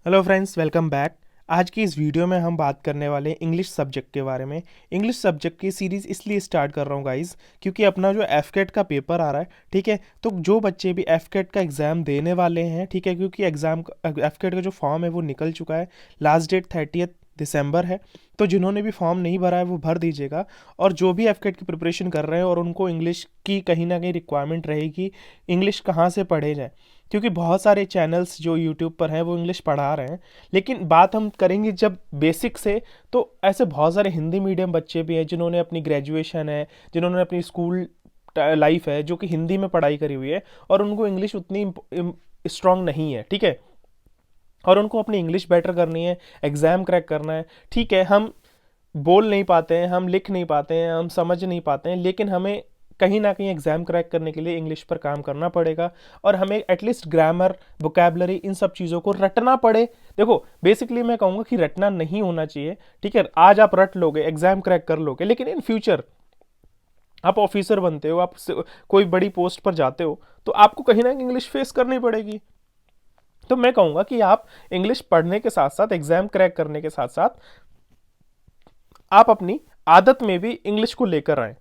Hello friends, welcome back. आज की इस वीडियो में हम बात करने वाले हैं इंग्लिश सब्जेक्ट के बारे में। इंग्लिश सब्जेक्ट की सीरीज़ इसलिए स्टार्ट कर रहा हूँ गाइस, क्योंकि अपना जो एफकेट का पेपर आ रहा है, ठीक है, तो जो बच्चे भी एफकेट का एग्ज़ाम देने वाले हैं, ठीक है, क्योंकि एग्ज़ाम एफकेट का जो फॉर्म है वो निकल चुका है। लास्ट डेट 30 दिसंबर है। तो जिन्होंने भी फॉर्म नहीं भरा है वो भर दीजिएगा। और जो भी एफकेट की प्रिपरेशन कर रहे हैं और उनको इंग्लिश की कहीं ना कहीं रिक्वायरमेंट रहेगी, इंग्लिश कहाँ से पढ़े जाए, क्योंकि बहुत सारे चैनल्स जो यूट्यूब पर हैं वो इंग्लिश पढ़ा रहे हैं। लेकिन बात हम करेंगे जब बेसिक से, तो ऐसे बहुत सारे हिंदी मीडियम बच्चे भी हैं जिन्होंने अपनी ग्रेजुएशन है, जिन्होंने अपनी स्कूल लाइफ है जो कि हिंदी में पढ़ाई करी हुई है, और उनको इंग्लिश उतनी स्ट्रांग नहीं है, ठीक है, और उनको अपनी इंग्लिश बेटर करनी है, एग्ज़ाम क्रैक करना है। ठीक है, हम बोल नहीं पाते हैं, हम लिख नहीं पाते हैं, हम समझ नहीं पाते हैं, लेकिन हमें कहीं ना कहीं एग्ज़ाम क्रैक करने के लिए इंग्लिश पर काम करना पड़ेगा। और हमें एटलीस्ट ग्रामर, वोकेबलरी, इन सब चीज़ों को रटना पड़े। देखो, बेसिकली मैं कहूँगा कि रटना नहीं होना चाहिए, ठीक है। आज आप रट लोगे, एग्ज़ाम क्रैक कर लोगे, लेकिन इन फ्यूचर आप ऑफिसर बनते हो, आप कोई बड़ी पोस्ट पर जाते हो, तो आपको कहीं ना कहीं इंग्लिश फेस करनी पड़ेगी। तो मैं कहूँगा कि आप इंग्लिश पढ़ने के साथ साथ, एग्ज़ाम क्रैक करने के साथ साथ, आप अपनी आदत में भी इंग्लिश को लेकर आए,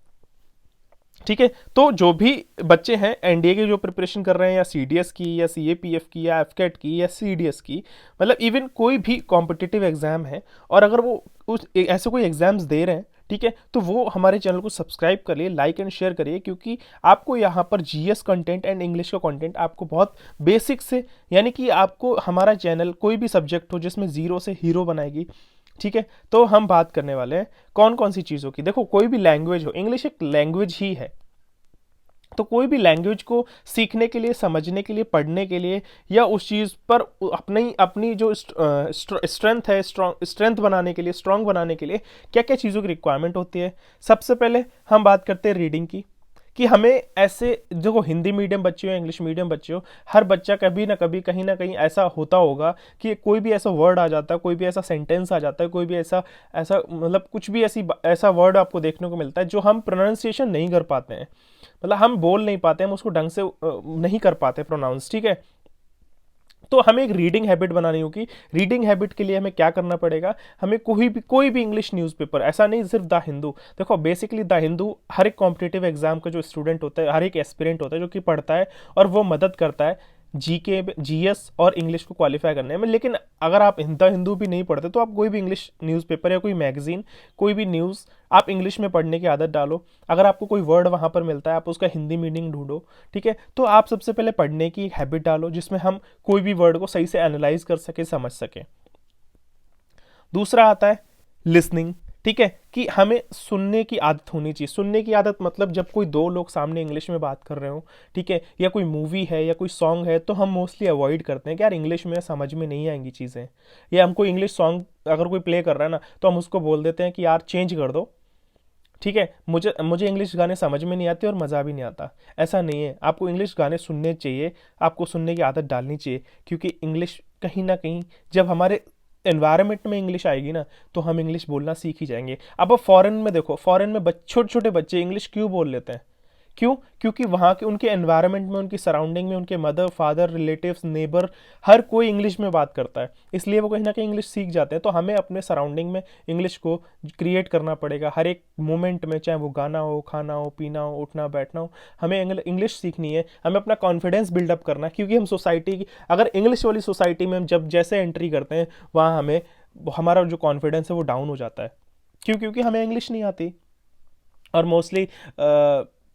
ठीक है। तो जो भी बच्चे हैं एनडीए की जो प्रिपरेशन कर रहे हैं, या सीडीएस की, या सीएपीएफ की, या एफकेट की, या सीडीएस की, मतलब इवन कोई भी कॉम्पिटिटिव एग्जाम है, और अगर वो ऐसे कोई एग्जाम्स दे रहे हैं, ठीक है, तो वो हमारे चैनल को सब्सक्राइब करिए, लाइक एंड शेयर करिए, क्योंकि आपको यहाँ पर जीएस कंटेंट एंड इंग्लिश का कंटेंट आपको बहुत बेसिक से, यानी कि आपको हमारा चैनल कोई भी सब्जेक्ट हो जिसमें जीरो से हीरो बनाएगी, ठीक है। तो हम बात करने वाले हैं कौन कौन सी चीज़ों की। देखो, कोई भी लैंग्वेज हो, इंग्लिश एक लैंग्वेज ही है, तो कोई भी लैंग्वेज को सीखने के लिए, समझने के लिए, पढ़ने के लिए, या उस चीज़ पर अपनी अपनी जो स्ट्रेंथ है, स्ट्रेंथ बनाने के लिए, स्ट्रांग बनाने के लिए क्या क्या चीज़ों की रिक्वायरमेंट होती है। सबसे पहले हम बात करते हैं रीडिंग की, कि हमें ऐसे, देखो, हिंदी मीडियम बच्चे हो, इंग्लिश मीडियम बच्चे हो, हर बच्चा कभी ना कभी, कहीं ना कहीं ऐसा होता होगा कि कोई भी ऐसा वर्ड आ जाता है, कोई भी ऐसा सेंटेंस आ जाता है, कोई भी ऐसा ऐसा मतलब कुछ भी ऐसा वर्ड आपको देखने को मिलता है जो हम प्रोनाउंसिएशन नहीं कर पाते हैं, मतलब हम बोल नहीं पाते, हम उसको ढंग से नहीं कर पाते प्रोनाउंस, ठीक है। तो हमें एक रीडिंग हैबिट बनानी होगी। रीडिंग हैबिट के लिए हमें क्या करना पड़ेगा, हमें कोई भी इंग्लिश न्यूज़पेपर, ऐसा नहीं सिर्फ द हिंदू, देखो बेसिकली द हिंदू हर एक कॉम्पिटिटिव एग्जाम का जो स्टूडेंट होता है, हर एक एस्पिरेंट होता है जो कि पढ़ता है, और वो मदद करता है जीके, जीएस और इंग्लिश को क्वालिफाई करने में। लेकिन अगर आप द हिंदू भी नहीं पढ़ते, तो आप कोई भी इंग्लिश न्यूज़पेपर या कोई मैगजीन, कोई भी न्यूज़ आप इंग्लिश में पढ़ने की आदत डालो। अगर आपको कोई वर्ड वहाँ पर मिलता है, आप उसका हिंदी मीनिंग ढूंढो, ठीक है। तो आप सबसे पहले पढ़ने की एक हैबिट डालो, जिसमें हम कोई भी वर्ड को सही से एनालाइज कर सके, समझ सके। दूसरा आता है लिसनिंग, ठीक है, कि हमें सुनने की आदत होनी चाहिए। सुनने की आदत मतलब जब कोई दो लोग सामने इंग्लिश में बात कर रहे हो, ठीक है, या कोई मूवी है या कोई सॉन्ग है, तो हम मोस्टली अवॉइड करते हैं कि यार इंग्लिश में समझ में नहीं आएंगी चीज़ें, या हमको इंग्लिश सॉन्ग अगर कोई प्ले कर रहा है ना, तो हम उसको बोल देते हैं कि यार चेंज कर दो, ठीक है, मुझे मुझे इंग्लिश गाने समझ में नहीं आते और मज़ा भी नहीं आता। ऐसा नहीं है, आपको इंग्लिश गाने सुनने चाहिए, आपको सुनने की आदत डालनी चाहिए, क्योंकि इंग्लिश कहीं ना कहीं, जब हमारे एनवायरनमेंट में इंग्लिश आएगी ना, तो हम इंग्लिश बोलना सीख ही जाएंगे। अब आप फॉरेन में देखो, फॉरेन में छोटे छोटे बच्चे इंग्लिश क्यों बोल लेते हैं? क्यों? क्योंकि वहाँ के उनके एनवायरनमेंट में, उनकी सराउंडिंग में, उनके मदर, फादर, रिलेटिव्स, नेबर, हर कोई इंग्लिश में बात करता है, इसलिए वो कहीं ना कहीं इंग्लिश सीख जाते हैं। तो हमें अपने सराउंडिंग में इंग्लिश को क्रिएट करना पड़ेगा हर एक मोमेंट में, चाहे वो गाना हो, खाना हो, पीना हो, उठना बैठना हो, हमें इंग्लिश सीखनी है। हमें अपना कॉन्फिडेंस बिल्डअप करना है, क्योंकि हम सोसाइटी की, अगर इंग्लिश वाली सोसाइटी में हम जब जैसे एंट्री करते हैं, वहाँ हमें, हमारा जो कॉन्फिडेंस है वो डाउन हो जाता है। क्यों? क्योंकि हमें इंग्लिश नहीं आती। और मोस्टली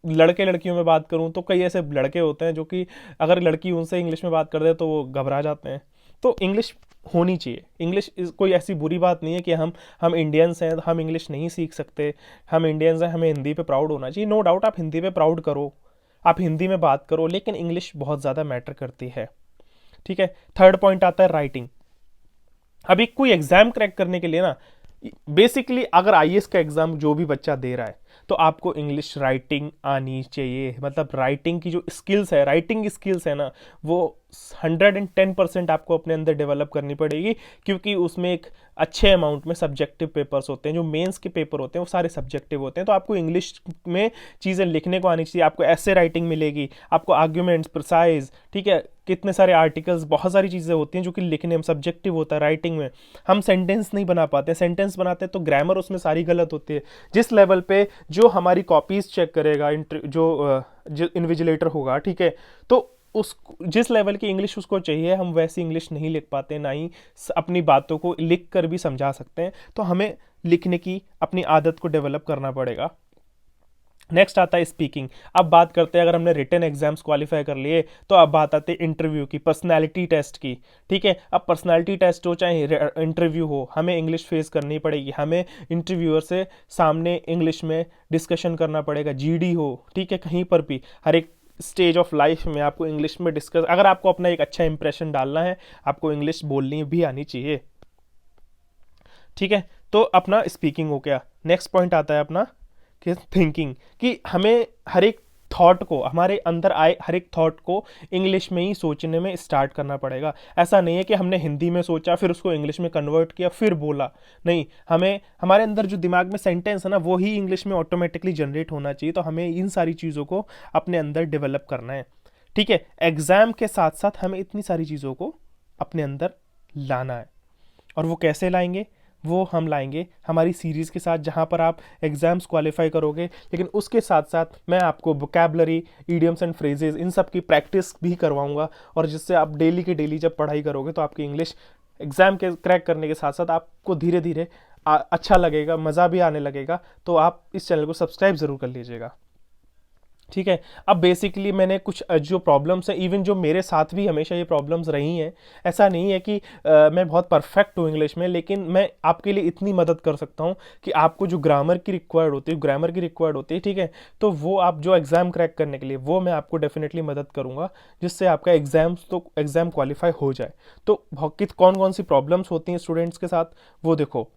लड़के लड़कियों में बात करूं, तो कई ऐसे लड़के होते हैं जो कि अगर लड़की उनसे इंग्लिश में बात कर दे तो वो घबरा जाते हैं। तो इंग्लिश होनी चाहिए। इंग्लिश कोई ऐसी बुरी बात नहीं है कि हम इंडियंस हैं, हम इंग्लिश नहीं सीख सकते, हम इंडियंस हैं, हमें हिंदी पे प्राउड होना चाहिए। नो डाउट, आप हिंदी पे प्राउड करो, आप हिंदी में बात करो, लेकिन इंग्लिश बहुत ज़्यादा मैटर करती है, ठीक है। थर्ड पॉइंट आता है राइटिंग। अभी कोई एग्जाम क्रैक करने के लिए ना, बेसिकली अगर आईएएस का एग्जाम जो भी बच्चा दे रहा है, तो आपको इंग्लिश राइटिंग आनी चाहिए। मतलब राइटिंग की जो स्किल्स है, राइटिंग स्किल्स है ना, वो 110% आपको अपने अंदर डेवलप करनी पड़ेगी, क्योंकि उसमें एक अच्छे अमाउंट में सब्जेक्टिव पेपर्स होते हैं। जो मेंस के पेपर होते हैं वो सारे सब्जेक्टिव होते हैं। तो आपको इंग्लिश में चीज़ें लिखने को आनी चाहिए, आपको ऐसे राइटिंग मिलेगी, आपको आर्ग्यूमेंट्स, प्रिसाइज, ठीक है, कितने सारे आर्टिकल्स, बहुत सारी चीज़ें होती हैं जो कि लिखने में सब्जेक्टिव होता है। राइटिंग में हम सेंटेंस नहीं बना पाते, सेंटेंस बनाते हैं तो ग्रामर उसमें सारी गलत होती है। जिस लेवल पे जो हमारी कॉपीज़ चेक करेगा, जो इन्विजिलेटर होगा, ठीक है, तो उस जिस लेवल की इंग्लिश उसको चाहिए हम वैसी इंग्लिश नहीं लिख पाते, ना ही अपनी बातों को लिख कर भी समझा सकते हैं। तो हमें लिखने की अपनी आदत को डेवलप करना पड़ेगा। नेक्स्ट आता है स्पीकिंग। अब बात करते हैं, अगर हमने रिटन एग्जाम्स क्वालिफाई कर लिए तो अब बात आती है इंटरव्यू की, पर्सनैलिटी टेस्ट की। ठीक है, अब पर्सनैलिटी टेस्ट हो चाहे इंटरव्यू हो, हमें इंग्लिश फेस करनी पड़ेगी। हमें इंटरव्यूअर से सामने इंग्लिश में डिस्कशन करना पड़ेगा। जीडी हो, ठीक है, कहीं पर भी हर एक स्टेज ऑफ लाइफ में आपको इंग्लिश में डिस्कस, अगर आपको अपना एक अच्छा इंप्रेशन डालना है आपको इंग्लिश बोलनी भी आनी चाहिए। ठीक है, तो अपना स्पीकिंग हो गया। नेक्स्ट पॉइंट आता है अपना कि थिंकिंग, कि हमें हर एक थॉट को, हमारे अंदर आए हर एक थॉट को इंग्लिश में ही सोचने में स्टार्ट करना पड़ेगा। ऐसा नहीं है कि हमने हिंदी में सोचा फिर उसको इंग्लिश में कन्वर्ट किया फिर बोला, नहीं, हमें हमारे अंदर जो दिमाग में सेंटेंस है ना वो ही इंग्लिश में ऑटोमेटिकली जनरेट होना चाहिए। तो हमें इन सारी चीज़ों को अपने अंदर डेवलप करना है। ठीक है, एग्ज़ाम के साथ साथ हमें इतनी सारी चीज़ों को अपने अंदर लाना है। और वो कैसे लाएंगे? वो हम लाएंगे हमारी सीरीज़ के साथ, जहाँ पर आप एग्ज़ाम्स क्वालिफाई करोगे, लेकिन उसके साथ साथ मैं आपको वोकैबलरी, इडियम्स एंड फ्रेजेस, इन सब की प्रैक्टिस भी करवाऊंगा। और जिससे आप डेली के डेली जब पढ़ाई करोगे तो आपकी इंग्लिश एग्ज़ाम के क्रैक करने के साथ साथ आपको धीरे धीरे अच्छा लगेगा, मज़ा भी आने लगेगा। तो आप इस चैनल को सब्सक्राइब ज़रूर कर लीजिएगा। ठीक है, अब बेसिकली मैंने कुछ जो प्रॉब्लम्स हैं, इवन जो मेरे साथ भी हमेशा ये प्रॉब्लम्स रही हैं, ऐसा नहीं है कि मैं बहुत परफेक्ट हूँ इंग्लिश में, लेकिन मैं आपके लिए इतनी मदद कर सकता हूँ कि आपको जो ग्रामर की रिक्वायर्ड होती है, ठीक है, तो वो आप जो एग्ज़ाम क्रैक करने के लिए वो मैं आपको डेफिनेटली मदद करूँगा, जिससे आपका एग्ज़ाम क्वालिफाई हो जाए। तो कौन कौन सी प्रॉब्लम्स होती हैं स्टूडेंट्स के साथ वो देखो,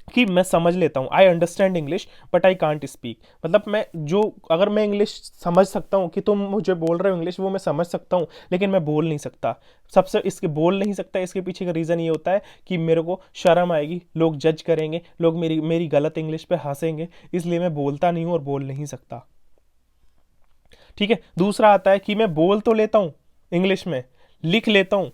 कि मैं समझ लेता हूँ, I understand English but I can't speak. मतलब अगर मैं इंग्लिश समझ सकता हूँ कि तुम मुझे बोल रहे हो इंग्लिश, वो मैं समझ सकता हूँ, लेकिन मैं बोल नहीं सकता। सबसे इसके बोल नहीं सकता, इसके पीछे का रीज़न ये होता है कि मेरे को शर्म आएगी, लोग जज करेंगे, लोग मेरी गलत इंग्लिश पे हंसेंगे, इसलिए मैं बोलता नहीं हूँ और बोल नहीं सकता। ठीक है, दूसरा आता है कि मैं बोल तो लेता हूँ इंग्लिश में, लिख लेता हूँ,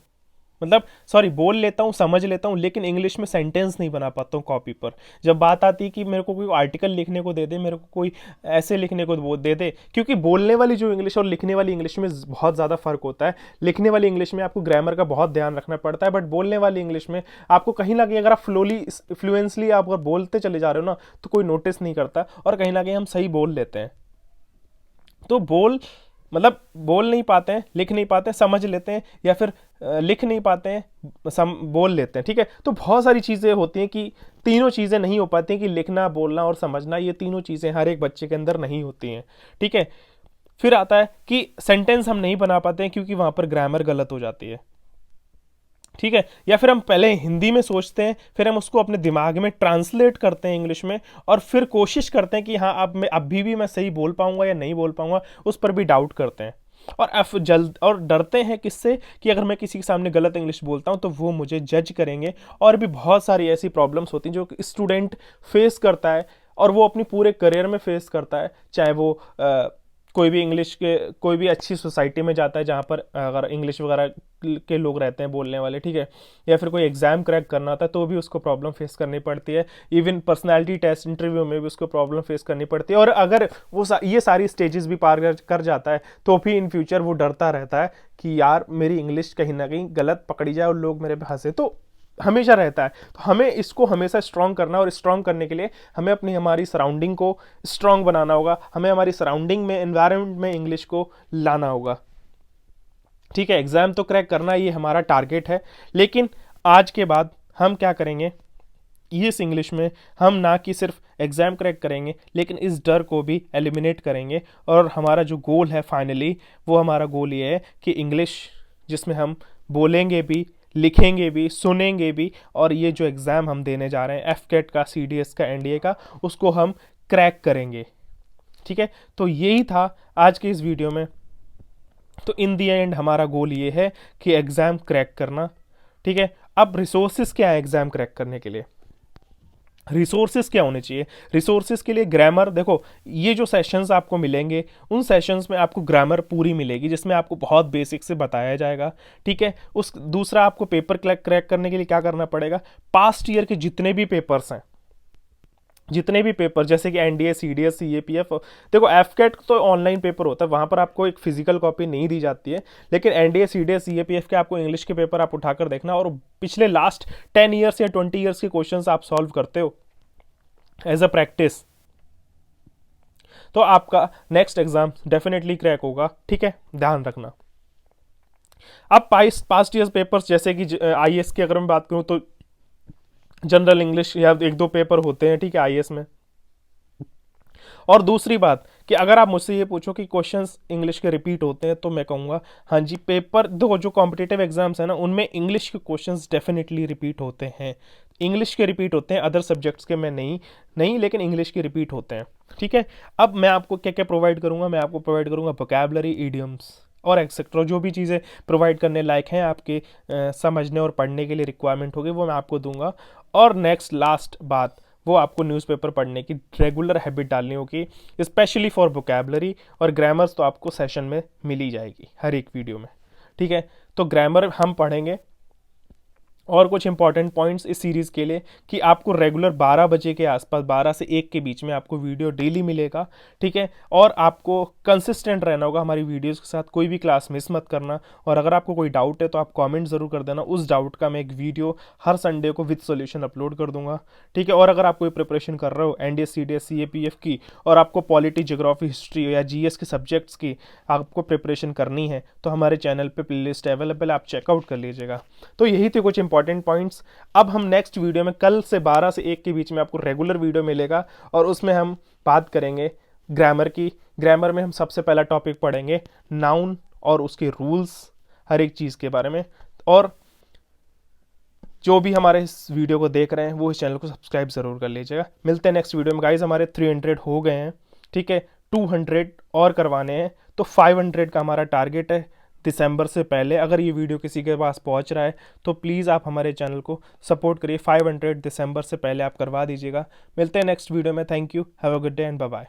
मतलब सॉरी बोल लेता हूँ, समझ लेता हूँ, लेकिन इंग्लिश में सेंटेंस नहीं बना पाता हूँ कॉपी पर। जब बात आती है कि मेरे को कोई आर्टिकल लिखने को दे दे, मेरे को कोई ऐसे लिखने को वो दे दे, क्योंकि बोलने वाली जो इंग्लिश और लिखने वाली इंग्लिश में बहुत ज़्यादा फ़र्क होता है। लिखने वाली इंग्लिश में आपको ग्रामर का बहुत ध्यान रखना पड़ता है, बट बोलने वाली इंग्लिश में आपको कहीं ना कहीं, अगर आप फ्लुएंसली आप अगर बोलते चले जा रहे हो ना, तो कोई नोटिस नहीं करता, और कहीं ना कहीं हम सही बोल लेते हैं। तो बोल नहीं पाते हैं, लिख नहीं पाते, समझ लेते हैं, या फिर लिख नहीं पाते हैं, बोल लेते हैं। ठीक है, तो बहुत सारी चीज़ें होती हैं कि तीनों चीज़ें नहीं हो पाती हैं, कि लिखना, बोलना और समझना, ये तीनों चीज़ें हर एक बच्चे के अंदर नहीं होती हैं। ठीक है, फिर आता है कि सेंटेंस हम नहीं बना पाते हैं क्योंकि वहाँ पर ग्रामर गलत हो जाती है। ठीक है, या फिर हम पहले हिंदी में सोचते हैं, फिर हम उसको अपने दिमाग में ट्रांसलेट करते हैं इंग्लिश में, और फिर कोशिश करते हैं कि हाँ अब मैं अभी भी मैं सही बोल पाऊंगा या नहीं बोल पाऊंगा, उस पर भी डाउट करते हैं। और डरते हैं किससे, कि अगर मैं किसी के सामने गलत इंग्लिश बोलता हूँ तो वो मुझे जज करेंगे। और भी बहुत सारी ऐसी प्रॉब्लम्स होती हैं जो स्टूडेंट फेस करता है, और वो अपनी पूरे करियर में फेस करता है, चाहे वो कोई भी अच्छी सोसाइटी में जाता है जहाँ पर अगर इंग्लिश वगैरह के लोग रहते हैं बोलने वाले, ठीक है, या फिर कोई एग्ज़ाम क्रैक करना होता है तो भी उसको प्रॉब्लम फेस करनी पड़ती है। इवन पर्सनालिटी टेस्ट इंटरव्यू में भी उसको प्रॉब्लम फेस करनी पड़ती है। और अगर ये सारी स्टेजेस भी पार कर जाता है तो भी इन फ्यूचर वो डरता रहता है कि यार मेरी इंग्लिश कहीं ना कहीं गलत पकड़ी जाए और लोग मेरे पे हंसे, तो हमेशा रहता है। तो हमें इसको हमेशा स्ट्रॉन्ग करना, और स्ट्रॉन्ग करने के लिए हमें हमारी सराउंडिंग को स्ट्रॉन्ग बनाना होगा, हमें हमारी सराउंडिंग में, एनवायरनमेंट में इंग्लिश को लाना होगा। ठीक है, एग्ज़ाम तो क्रैक करना ये हमारा टारगेट है, लेकिन आज के बाद हम क्या करेंगे, इस इंग्लिश में हम ना कि सिर्फ एग्ज़ाम क्रैक करेंगे, लेकिन इस डर को भी एलिमिनेट करेंगे। और हमारा जो गोल है फाइनली, वो हमारा गोल ये है कि इंग्लिश जिसमें हम बोलेंगे भी, लिखेंगे भी, सुनेंगे भी, और ये जो एग्ज़ाम हम देने जा रहे हैं एफकेट का, सीडीएस का, एनडीए का, उसको हम क्रैक करेंगे। ठीक है, तो यही था आज की इस वीडियो में। तो इन दी एंड हमारा गोल ये है कि एग्ज़ाम क्रैक करना। ठीक है, अब रिसोर्सेज क्या है एग्ज़ाम क्रैक करने के लिए? रिसोर्सेज क्या होने चाहिए? रिसोर्सेज के लिए ग्रामर, देखो ये जो सेशंस आपको मिलेंगे उन सेशंस में आपको ग्रामर पूरी मिलेगी जिसमें आपको बहुत बेसिक से बताया जाएगा, ठीक है। उस दूसरा आपको पेपर क्रैक करने के लिए क्या करना पड़ेगा, पास्ट ईयर के जितने भी पेपर्स हैं, जितने भी पेपर जैसे कि एनडीए, सीडीएस, सीएपीएफ, देखो एफकेट तो ऑनलाइन पेपर होता है, वहाँ पर आपको एक फिजिकल कॉपी नहीं दी जाती है, लेकिन एनडीए, सीडीएस, सीएपीएफ के आपको इंग्लिश के पेपर आप उठाकर देखना और पिछले लास्ट 10 ईयर्स या 20 ईयर्स के क्वेश्चन आप सॉल्व करते हो एज अ प्रैक्टिस, तो आपका नेक्स्ट एग्जाम डेफिनेटली क्रैक होगा, ठीक है, ध्यान रखना। अब पास्ट ईयर्स पेपर्स जैसे कि आईएएस की अगर मैं बात करूं तो जनरल इंग्लिश या एक दो पेपर होते हैं, ठीक है, आईएएस में। और दूसरी बात कि अगर आप मुझसे ये पूछो कि क्वेश्चंस इंग्लिश के रिपीट होते हैं तो मैं कहूँगा हाँ जी, पेपर दो जो कॉम्पिटिटिव एग्जाम्स हैं ना उनमें इंग्लिश के क्वेश्चंस डेफिनेटली रिपीट होते हैं, इंग्लिश के रिपीट होते हैं, अदर सब्जेक्ट्स के में नहीं लेकिन इंग्लिश के रिपीट होते हैं, ठीक है। अब मैं आपको क्या क्या प्रोवाइड करूँगा, मैं आपको प्रोवाइड करूँगा वोकैबुलरी, इडियम्स और एक्सेट्रा, जो भी चीज़ें प्रोवाइड करने लायक हैं आपके समझने और पढ़ने के लिए रिक्वायरमेंट होगी वो मैं आपको दूंगा। और नेक्स्ट लास्ट बात, वो आपको न्यूज़पेपर पढ़ने की रेगुलर हैबिट डालनी होगी, स्पेशली फॉर वोकैबुलरी, और ग्रामर्स तो आपको सेशन में मिल ही जाएगी हर एक वीडियो में, ठीक है। तो ग्रामर हम पढ़ेंगे और कुछ इंपॉर्टेंट पॉइंट्स इस सीरीज़ के लिए कि आपको रेगुलर 12 बजे के आसपास, 12 से 1 के बीच में आपको वीडियो डेली मिलेगा, ठीक है। और आपको कंसिस्टेंट रहना होगा हमारी वीडियोस के साथ, कोई भी क्लास मिस मत करना। और अगर आपको कोई डाउट है तो आप कमेंट ज़रूर कर देना, उस डाउट का मैं एक वीडियो हर संडे को विद सॉल्यूशन अपलोड कर दूंगा, ठीक है। और अगर आप कोई प्रिपरेशन कर रहे हो एनडीए, सीडीएस, सीएपीएफ की, और आपको पॉलिटी, ज्योग्राफी, हिस्ट्री या जीएस के सब्जेक्ट्स की आपको प्रिपरेशन करनी है तो हमारे चैनल पर प्लेलिस्ट अवेलेबल है, आप चेकआउट कर लीजिएगा। तो यही थे कुछ इंपॉर्टेंट पॉइंट्स। अब हम नेक्स्ट वीडियो में कल से 12 से 1 के बीच में आपको रेगुलर वीडियो मिलेगा और उसमें हम बात करेंगे ग्रामर की। ग्रामर में हम सबसे पहला टॉपिक पढ़ेंगे नाउन और उसके रूल्स, हर एक चीज़ के बारे में। और जो भी हमारे इस वीडियो को देख रहे हैं वो इस चैनल को सब्सक्राइब ज़रूर कर लीजिएगा। मिलते हैं नेक्स्ट वीडियो में गाइज। हमारे 300 हो गए हैं, ठीक है, 200 और करवाने हैं, तो 500 का हमारा टारगेट है दिसंबर से पहले। अगर ये वीडियो किसी के पास पहुंच रहा है तो प्लीज़ आप हमारे चैनल को सपोर्ट करिए, 500 दिसंबर से पहले आप करवा दीजिएगा। मिलते हैं नेक्स्ट वीडियो में, thank you, have a good day and bye bye.